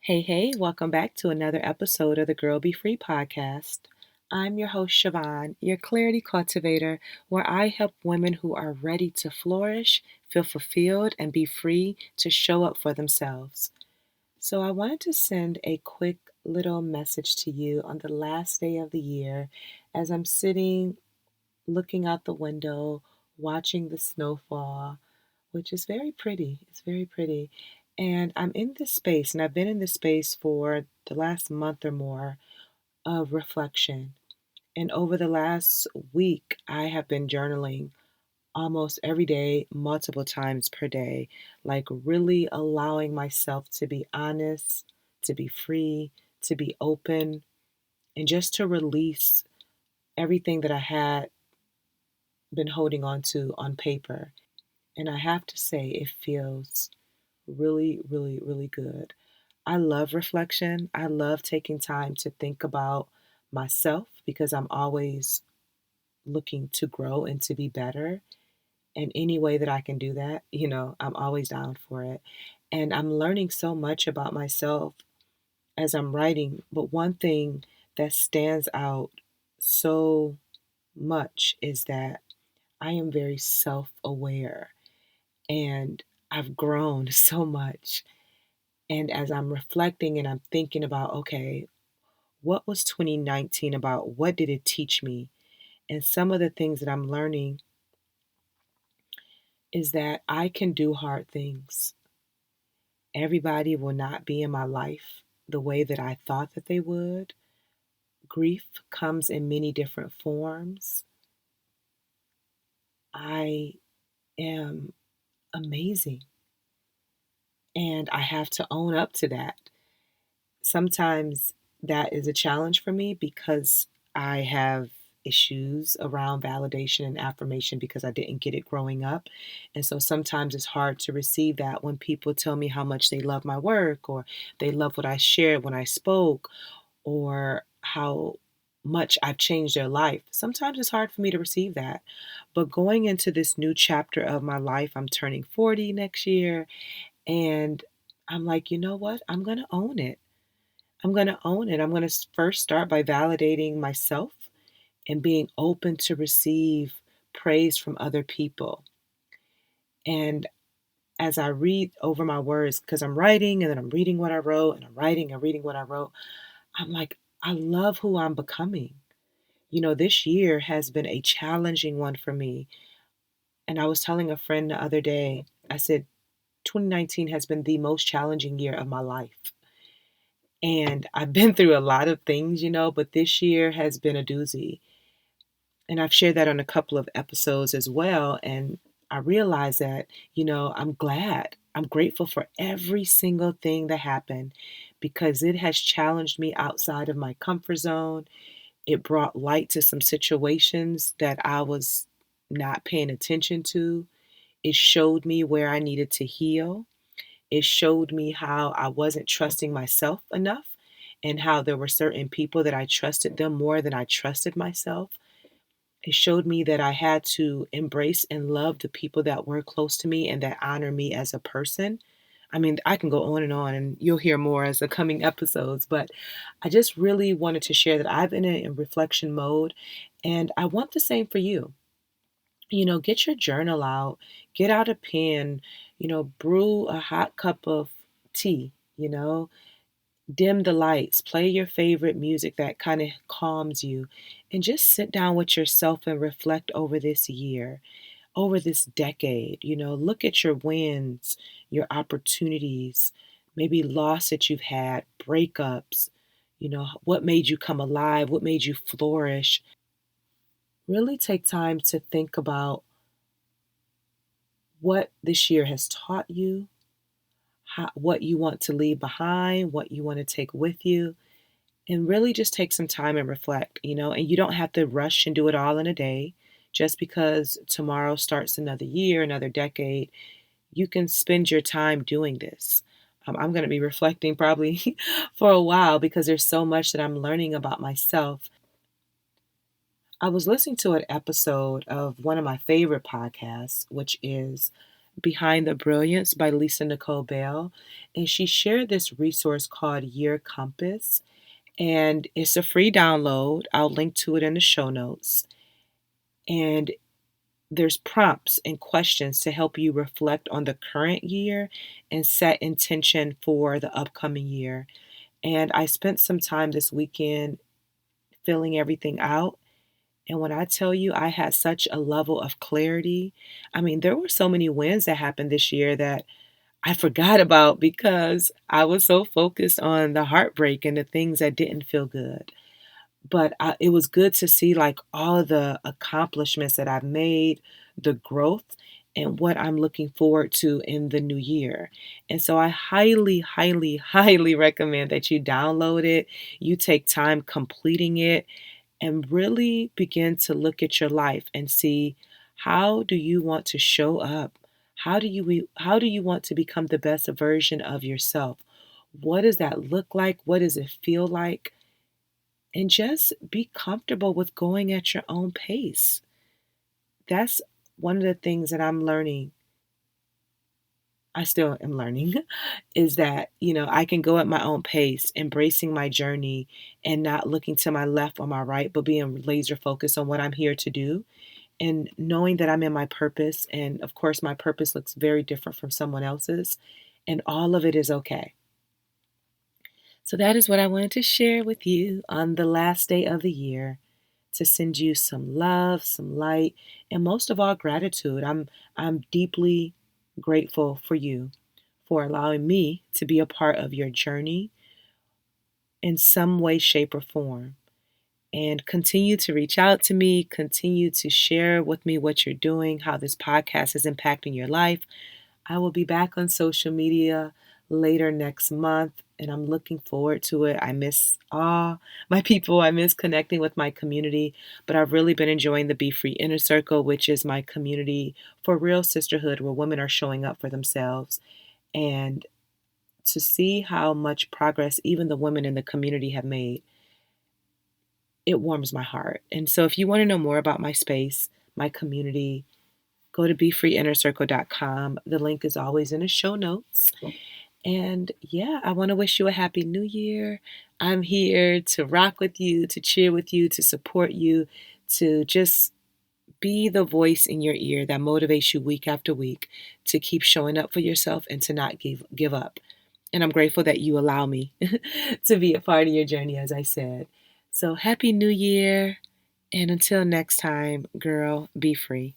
Hey, welcome back to another episode of the Girl Be Free podcast. I'm your host, Siobhan, your clarity cultivator, where I help women who are ready to flourish, feel fulfilled, and be free to show up for themselves. So, I wanted to send a quick little message to you on the last day of the year as I'm sitting looking out the window, watching the snowfall, which is very pretty. It's very pretty. And I'm in this space, and I've been in this space for the last month or more of reflection. And over the last week, I have been journaling almost every day, multiple times per day, like really allowing myself to be honest, to be free, to be open, and just to release everything that I had been holding on to on paper. And I have to say, it feels really, really, really good. I love reflection. I love taking time to think about myself because I'm always looking to grow and to be better. And any way that I can do that, I'm always down for it. And I'm learning so much about myself as I'm writing. But one thing that stands out so much is that I am very self aware and I've grown so much. And as I'm reflecting and I'm thinking about, okay, what was 2019 about? What did it teach me? And some of the things that I'm learning is that I can do hard things. Everybody will not be in my life the way that I thought that they would. Grief comes in many different forms. I am amazing. And I have to own up to that. Sometimes that is a challenge for me because I have issues around validation and affirmation because I didn't get it growing up. And so sometimes it's hard to receive that when people tell me how much they love my work or they love what I shared when I spoke or how much I've changed their life. Sometimes it's hard for me to receive that. But going into this new chapter of my life, I'm turning 40 next year, and I'm like, you know what? I'm going to own it. I'm going to own it. I'm going to first start by validating myself and being open to receive praise from other people. And as I read over my words, because I'm writing and then I'm reading what I wrote and I'm writing and reading what I wrote, I'm like, I love who I'm becoming. This year has been a challenging one for me. And I was telling a friend the other day, I said, 2019 has been the most challenging year of my life. And I've been through a lot of things, but this year has been a doozy. And I've shared that on a couple of episodes as well. And I realized that, I'm glad. I'm grateful for every single thing that happened because it has challenged me outside of my comfort zone. It brought light to some situations that I was not paying attention to. It showed me where I needed to heal. It showed me how I wasn't trusting myself enough and how there were certain people that I trusted them more than I trusted myself. It showed me that I had to embrace and love the people that were close to me and that honor me as a person. I mean, I can go on, and you'll hear more as the coming episodes, but I just really wanted to share that I've been in reflection mode, and I want the same for you. Get your journal out, get out a pen, brew a hot cup of tea, dim the lights, play your favorite music that kind of calms you, and just sit down with yourself and reflect over this year, over this decade. Look at your wins, your opportunities, maybe loss that you've had, breakups, what made you come alive, what made you flourish. Really take time to think about what this year has taught you, what you want to leave behind, what you want to take with you, and really just take some time and reflect, and you don't have to rush and do it all in a day. Just because tomorrow starts another year, another decade, you can spend your time doing this. I'm going to be reflecting probably for a while because there's so much that I'm learning about myself. I was listening to an episode of one of my favorite podcasts, which is Behind the Brilliance by Lisa Nicole Bell. And she shared this resource called Year Compass. And it's a free download. I'll link to it in the show notes. And there's prompts and questions to help you reflect on the current year and set intention for the upcoming year. And I spent some time this weekend filling everything out. And when I tell you I had such a level of clarity, I mean, there were so many wins that happened this year that I forgot about because I was so focused on the heartbreak and the things that didn't feel good. But it was good to see like all of the accomplishments that I've made, the growth, and what I'm looking forward to in the new year. And so I highly, highly, highly recommend that you download it, you take time completing it, and really begin to look at your life and see, how do you want to show up? How do you want to become the best version of yourself? What does that look like? What does it feel like? And just be comfortable with going at your own pace. That's one of the things that I'm learning. I still am learning is that, I can go at my own pace, embracing my journey and not looking to my left or my right, but being laser focused on what I'm here to do and knowing that I'm in my purpose. And of course, my purpose looks very different from someone else's, and all of it is okay. So, that is what I wanted to share with you on the last day of the year, to send you some love, some light, and most of all, gratitude. I'm deeply grateful for you for allowing me to be a part of your journey in some way, shape, or form. And continue to reach out to me, continue to share with me what you're doing, how this podcast is impacting your life. I will be back on social media later next month, and I'm looking forward to it. I miss all my people. I miss connecting with my community, but I've really been enjoying the Be Free Inner Circle, which is my community for real sisterhood where women are showing up for themselves. And to see how much progress even the women in the community have made, it warms my heart. And so if you want to know more about my space, my community, go to BeFreeInnerCircle.com. The link is always in the show notes. And yeah, I want to wish you a happy new year. I'm here to rock with you, to cheer with you, to support you, to just be the voice in your ear that motivates you week after week to keep showing up for yourself and to not give up. And I'm grateful that you allow me to be a part of your journey, as I said. So happy new year. And until next time, girl, be free.